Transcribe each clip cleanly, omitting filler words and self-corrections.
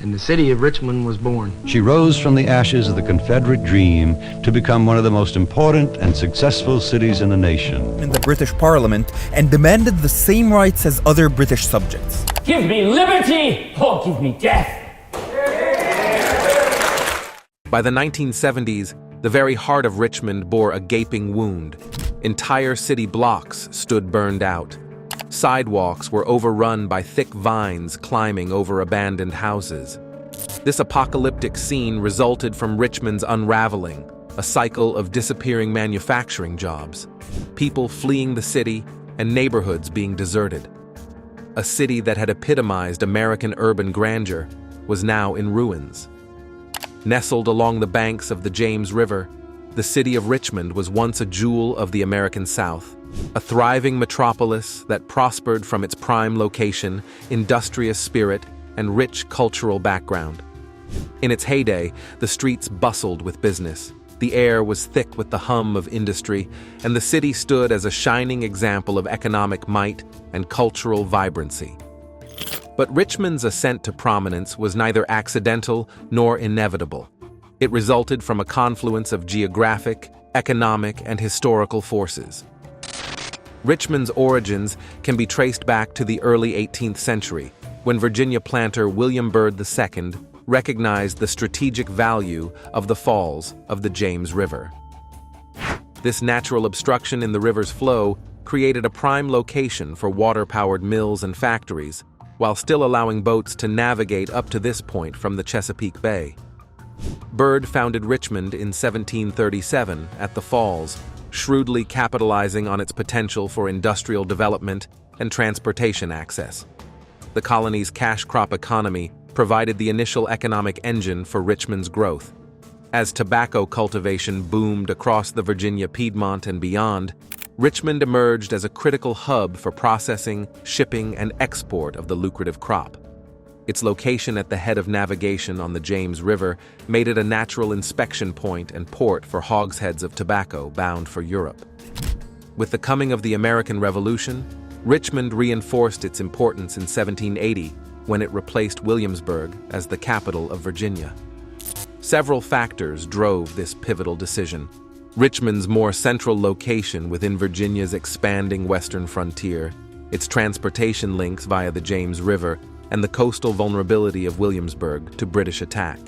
and the city of Richmond was born. She rose from the ashes of the Confederate dream to become one of the most important and successful cities in the nation. In the British Parliament and demanded the same rights as other British subjects. Give me liberty or give me death. By the 1970s, the very heart of Richmond bore a gaping wound. Entire city blocks stood burned out. Sidewalks were overrun by thick vines climbing over abandoned houses. This apocalyptic scene resulted from Richmond's unraveling, a cycle of disappearing manufacturing jobs, people fleeing the city, and neighborhoods being deserted. A city that had epitomized American urban grandeur was now in ruins. Nestled along the banks of the James River, the city of Richmond was once a jewel of the American South, a thriving metropolis that prospered from its prime location, industrious spirit, and rich cultural background. In its heyday, the streets bustled with business, the air was thick with the hum of industry, and the city stood as a shining example of economic might and cultural vibrancy. But Richmond's ascent to prominence was neither accidental nor inevitable. It resulted from a confluence of geographic, economic, and historical forces. Richmond's origins can be traced back to the early 18th century, when Virginia planter William Byrd II recognized the strategic value of the falls of the James River. This natural obstruction in the river's flow created a prime location for water-powered mills and factories, while still allowing boats to navigate up to this point from the Chesapeake Bay. Byrd founded Richmond in 1737 at the Falls, shrewdly capitalizing on its potential for industrial development and transportation access. The colony's cash crop economy provided the initial economic engine for Richmond's growth. As tobacco cultivation boomed across the Virginia Piedmont and beyond, Richmond emerged as a critical hub for processing, shipping, and export of the lucrative crop. Its location at the head of navigation on the James River made it a natural inspection point and port for hogsheads of tobacco bound for Europe. With the coming of the American Revolution, Richmond reinforced its importance in 1780 when it replaced Williamsburg as the capital of Virginia. Several factors drove this pivotal decision. Richmond's more central location within Virginia's expanding western frontier, its transportation links via the James River, and the coastal vulnerability of Williamsburg to British attack.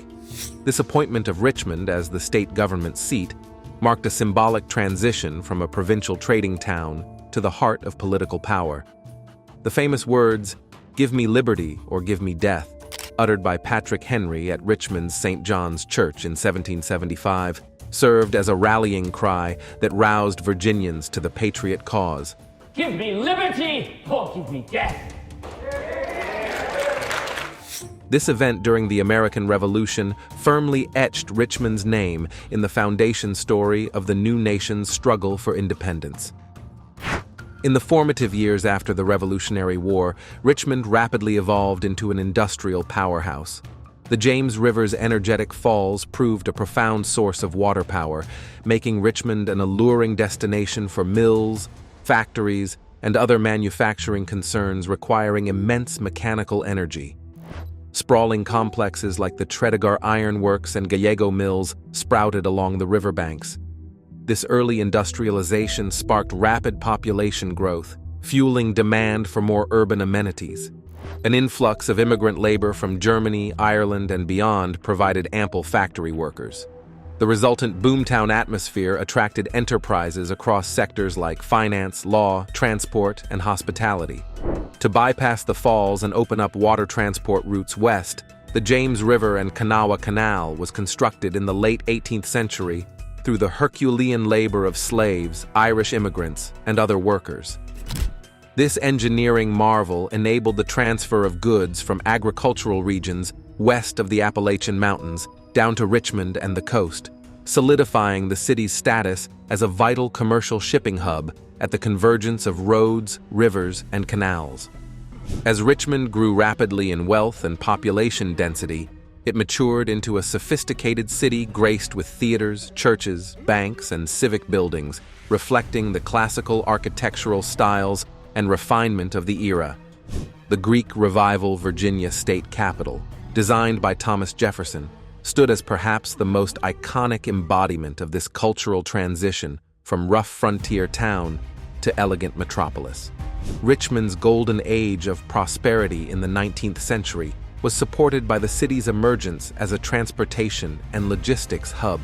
This appointment of Richmond as the state government seat marked a symbolic transition from a provincial trading town to the heart of political power. The famous words, "Give me liberty or give me death," uttered by Patrick Henry at Richmond's St. John's Church in 1775, served as a rallying cry that roused Virginians to the patriot cause. Give me liberty or give me death. This event during the American Revolution firmly etched Richmond's name in the foundation story of the new nation's struggle for independence. In the formative years after the Revolutionary War, Richmond rapidly evolved into an industrial powerhouse. The James River's energetic falls proved a profound source of water power, making Richmond an alluring destination for mills, factories, and other manufacturing concerns requiring immense mechanical energy. Sprawling complexes like the Tredegar Iron Works and Gallego Mills sprouted along the riverbanks. This early industrialization sparked rapid population growth, fueling demand for more urban amenities. An influx of immigrant labor from Germany, Ireland, and beyond provided ample factory workers. The resultant boomtown atmosphere attracted enterprises across sectors like finance, law, transport, and hospitality. To bypass the falls and open up water transport routes west, the James River and Kanawha Canal was constructed in the late 18th century through the Herculean labor of slaves, Irish immigrants, and other workers. This engineering marvel enabled the transfer of goods from agricultural regions west of the Appalachian Mountains down to Richmond and the coast, solidifying the city's status as a vital commercial shipping hub at the convergence of roads, rivers, and canals. As Richmond grew rapidly in wealth and population density, it matured into a sophisticated city graced with theaters, churches, banks, and civic buildings, reflecting the classical architectural styles and refinement of the era. The Greek Revival Virginia state capital, designed by Thomas Jefferson, stood as perhaps the most iconic embodiment of this cultural transition from rough frontier town to elegant metropolis. Richmond's golden age of prosperity in the 19th century was supported by the city's emergence as a transportation and logistics hub.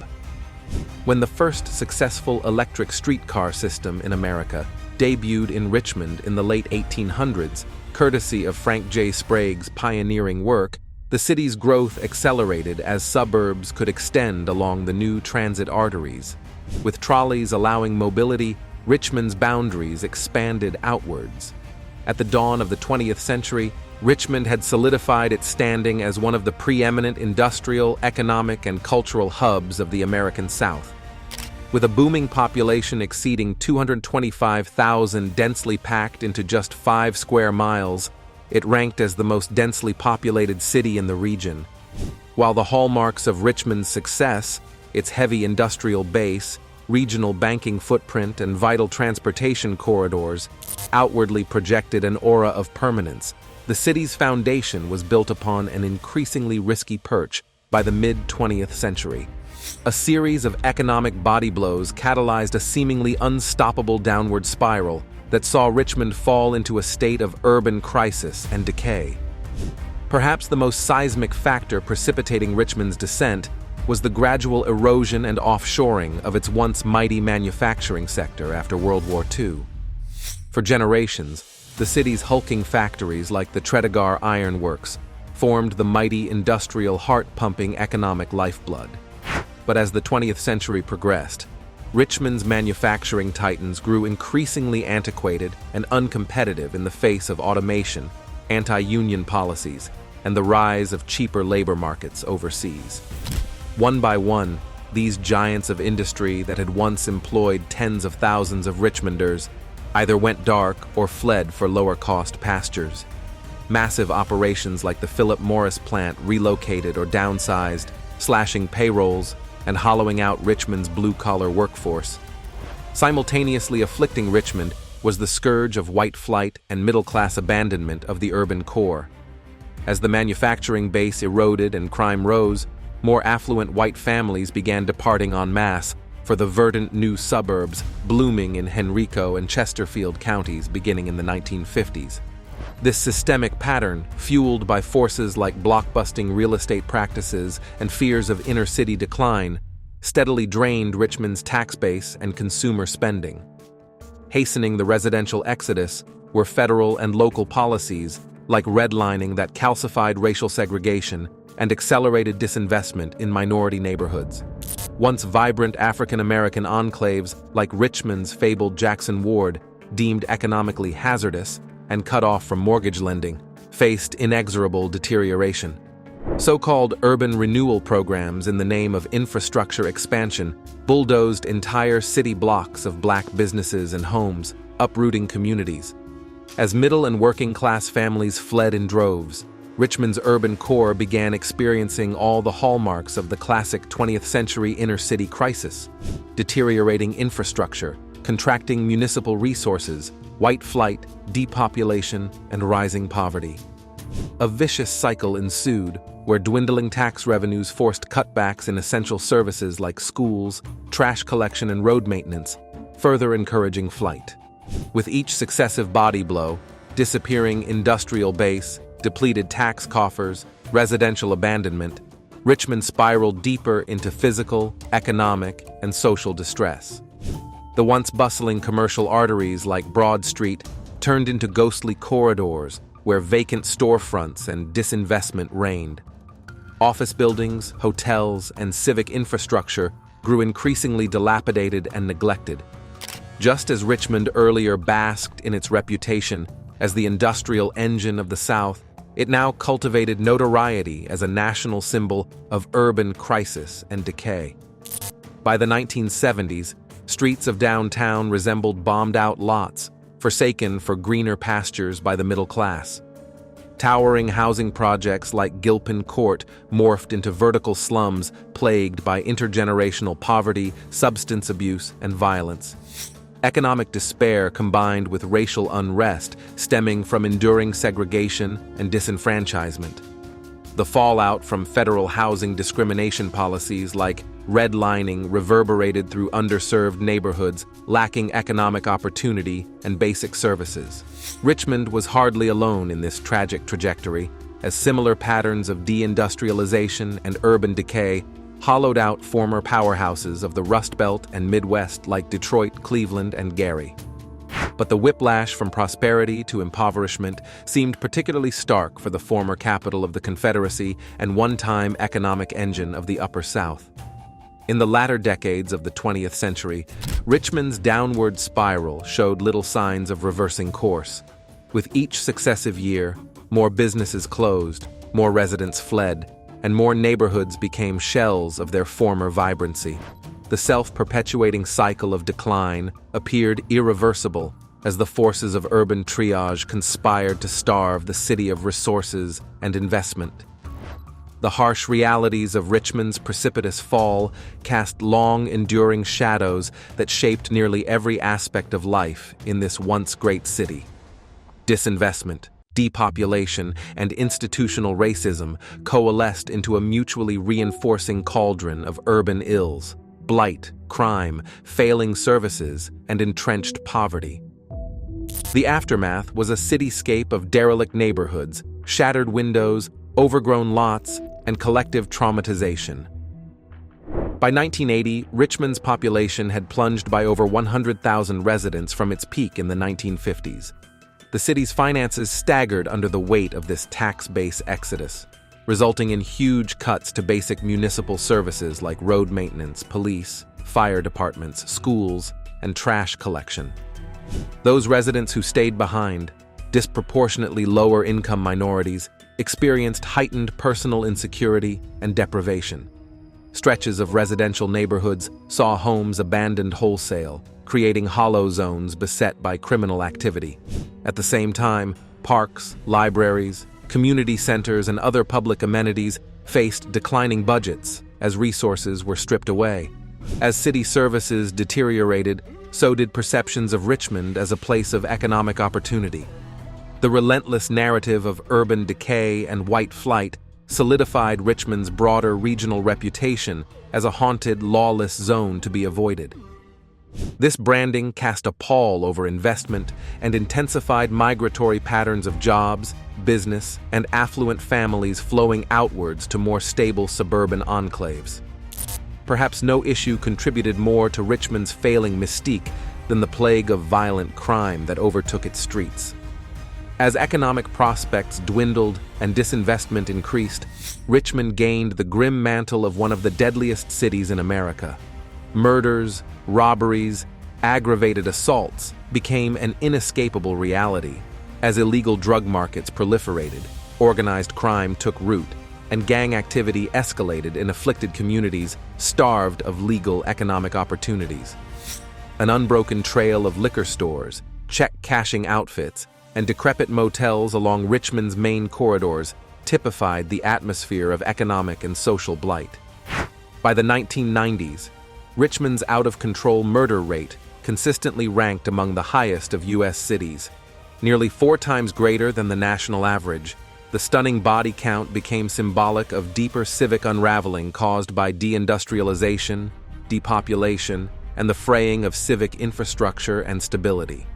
When the first successful electric streetcar system in America debuted in Richmond in the late 1800s, courtesy of Frank J. Sprague's pioneering work, the city's growth accelerated as suburbs could extend along the new transit arteries. With trolleys allowing mobility, Richmond's boundaries expanded outwards. At the dawn of the 20th century, Richmond had solidified its standing as one of the preeminent industrial, economic, and cultural hubs of the American South. With a booming population exceeding 225,000 densely packed into just 5 square miles, it ranked as the most densely populated city in the region. While the hallmarks of Richmond's success, its heavy industrial base, regional banking footprint, and vital transportation corridors, outwardly projected an aura of permanence, the city's foundation was built upon an increasingly risky perch by the mid-20th century. A series of economic body blows catalyzed a seemingly unstoppable downward spiral that saw Richmond fall into a state of urban crisis and decay. Perhaps the most seismic factor precipitating Richmond's descent was the gradual erosion and offshoring of its once mighty manufacturing sector after World War II. For generations, the city's hulking factories like the Tredegar Iron Works formed the mighty industrial heart-pumping economic lifeblood. But as the 20th century progressed, Richmond's manufacturing titans grew increasingly antiquated and uncompetitive in the face of automation, anti-union policies, and the rise of cheaper labor markets overseas. One by one, these giants of industry that had once employed tens of thousands of Richmonders either went dark or fled for lower-cost pastures. Massive operations like the Philip Morris plant relocated or downsized, slashing payrolls and hollowing out Richmond's blue-collar workforce. Simultaneously afflicting Richmond was the scourge of white flight and middle-class abandonment of the urban core. As the manufacturing base eroded and crime rose, more affluent white families began departing en masse for the verdant new suburbs blooming in Henrico and Chesterfield counties beginning in the 1950s. This systemic pattern, fueled by forces like blockbusting real estate practices and fears of inner-city decline, steadily drained Richmond's tax base and consumer spending. Hastening the residential exodus were federal and local policies like redlining that calcified racial segregation and accelerated disinvestment in minority neighborhoods. Once vibrant African-American enclaves like Richmond's fabled Jackson Ward, deemed economically hazardous and cut off from mortgage lending, faced inexorable deterioration. So-called urban renewal programs in the name of infrastructure expansion bulldozed entire city blocks of black businesses and homes, uprooting communities. As middle and working-class families fled in droves, Richmond's urban core began experiencing all the hallmarks of the classic 20th century inner-city crisis: deteriorating infrastructure, contracting municipal resources, white flight, depopulation, and rising poverty. A vicious cycle ensued, where dwindling tax revenues forced cutbacks in essential services like schools, trash collection, and road maintenance, further encouraging flight. With each successive body blow, disappearing industrial base, depleted tax coffers, residential abandonment, Richmond spiraled deeper into physical, economic, and social distress. The once bustling commercial arteries like Broad Street turned into ghostly corridors where vacant storefronts and disinvestment reigned. Office buildings, hotels, and civic infrastructure grew increasingly dilapidated and neglected. Just as Richmond earlier basked in its reputation as the industrial engine of the South, it now cultivated notoriety as a national symbol of urban crisis and decay. By the 1970s, streets of downtown resembled bombed-out lots, forsaken for greener pastures by the middle class. Towering housing projects like Gilpin Court morphed into vertical slums plagued by intergenerational poverty, substance abuse, and violence. Economic despair combined with racial unrest stemming from enduring segregation and disenfranchisement. The fallout from federal housing discrimination policies like redlining reverberated through underserved neighborhoods lacking economic opportunity and basic services. Richmond was hardly alone in this tragic trajectory, as similar patterns of deindustrialization and urban decay hollowed out former powerhouses of the Rust Belt and Midwest like Detroit, Cleveland, and Gary. But the whiplash from prosperity to impoverishment seemed particularly stark for the former capital of the Confederacy and one-time economic engine of the Upper South. In the latter decades of the 20th century, Richmond's downward spiral showed little signs of reversing course. With each successive year, more businesses closed, more residents fled, and more neighborhoods became shells of their former vibrancy. The self-perpetuating cycle of decline appeared irreversible as the forces of urban triage conspired to starve the city of resources and investment. The harsh realities of Richmond's precipitous fall cast long, enduring shadows that shaped nearly every aspect of life in this once great city. Disinvestment, depopulation, and institutional racism coalesced into a mutually reinforcing cauldron of urban ills: blight, crime, failing services, and entrenched poverty. The aftermath was a cityscape of derelict neighborhoods, shattered windows, overgrown lots, and collective traumatization. By 1980, Richmond's population had plunged by over 100,000 residents from its peak in the 1950s. The city's finances staggered under the weight of this tax-base exodus, resulting in huge cuts to basic municipal services like road maintenance, police, fire departments, schools, and trash collection. Those residents who stayed behind, disproportionately lower-income minorities, experienced heightened personal insecurity and deprivation. Stretches of residential neighborhoods saw homes abandoned wholesale, creating hollow zones beset by criminal activity. At the same time, parks, libraries, community centers, and other public amenities faced declining budgets as resources were stripped away. As city services deteriorated, so did perceptions of Richmond as a place of economic opportunity. The relentless narrative of urban decay and white flight solidified Richmond's broader regional reputation as a haunted, lawless zone to be avoided. This branding cast a pall over investment and intensified migratory patterns of jobs, business, and affluent families flowing outwards to more stable suburban enclaves. Perhaps no issue contributed more to Richmond's failing mystique than the plague of violent crime that overtook its streets. As economic prospects dwindled and disinvestment increased, Richmond gained the grim mantle of one of the deadliest cities in America. Murders, robberies, aggravated assaults became an inescapable reality. As illegal drug markets proliferated, organized crime took root, and gang activity escalated in afflicted communities starved of legal economic opportunities. An unbroken trail of liquor stores, check-cashing outfits, and decrepit motels along Richmond's main corridors typified the atmosphere of economic and social blight. By the 1990s, Richmond's out-of-control murder rate consistently ranked among the highest of U.S. cities, nearly 4 times greater than the national average. The stunning body count became symbolic of deeper civic unraveling caused by deindustrialization, depopulation, and the fraying of civic infrastructure and stability.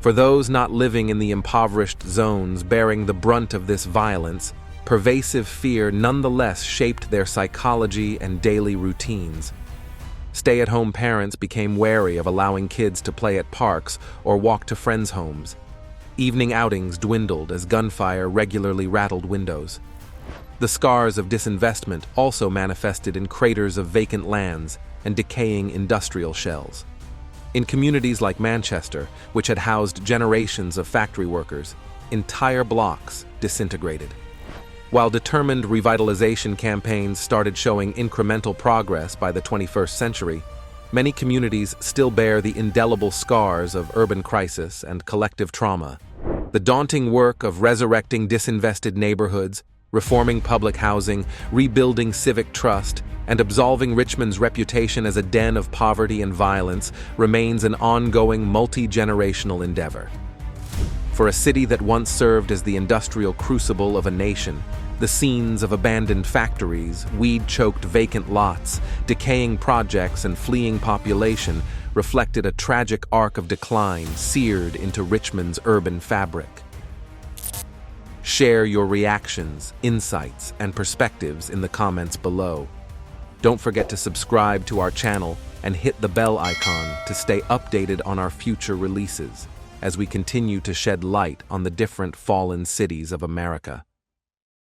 For those not living in the impoverished zones bearing the brunt of this violence, pervasive fear nonetheless shaped their psychology and daily routines. Stay-at-home parents became wary of allowing kids to play at parks or walk to friends' homes. Evening outings dwindled as gunfire regularly rattled windows. The scars of disinvestment also manifested in craters of vacant lands and decaying industrial shells. In communities like Manchester, which had housed generations of factory workers, entire blocks disintegrated. While determined revitalization campaigns started showing incremental progress by the 21st century, many communities still bear the indelible scars of urban crisis and collective trauma. The daunting work of resurrecting disinvested neighborhoods, reforming public housing, rebuilding civic trust, and absolving Richmond's reputation as a den of poverty and violence remains an ongoing multi-generational endeavor. For a city that once served as the industrial crucible of a nation, The scenes of abandoned factories, weed-choked vacant lots, decaying projects, and fleeing population reflected a tragic arc of decline seared into Richmond's urban fabric. Share your reactions, insights, and perspectives in the comments below. Don't forget to subscribe to our channel and hit the bell icon to stay updated on our future releases as we continue to shed light on the different fallen cities of America.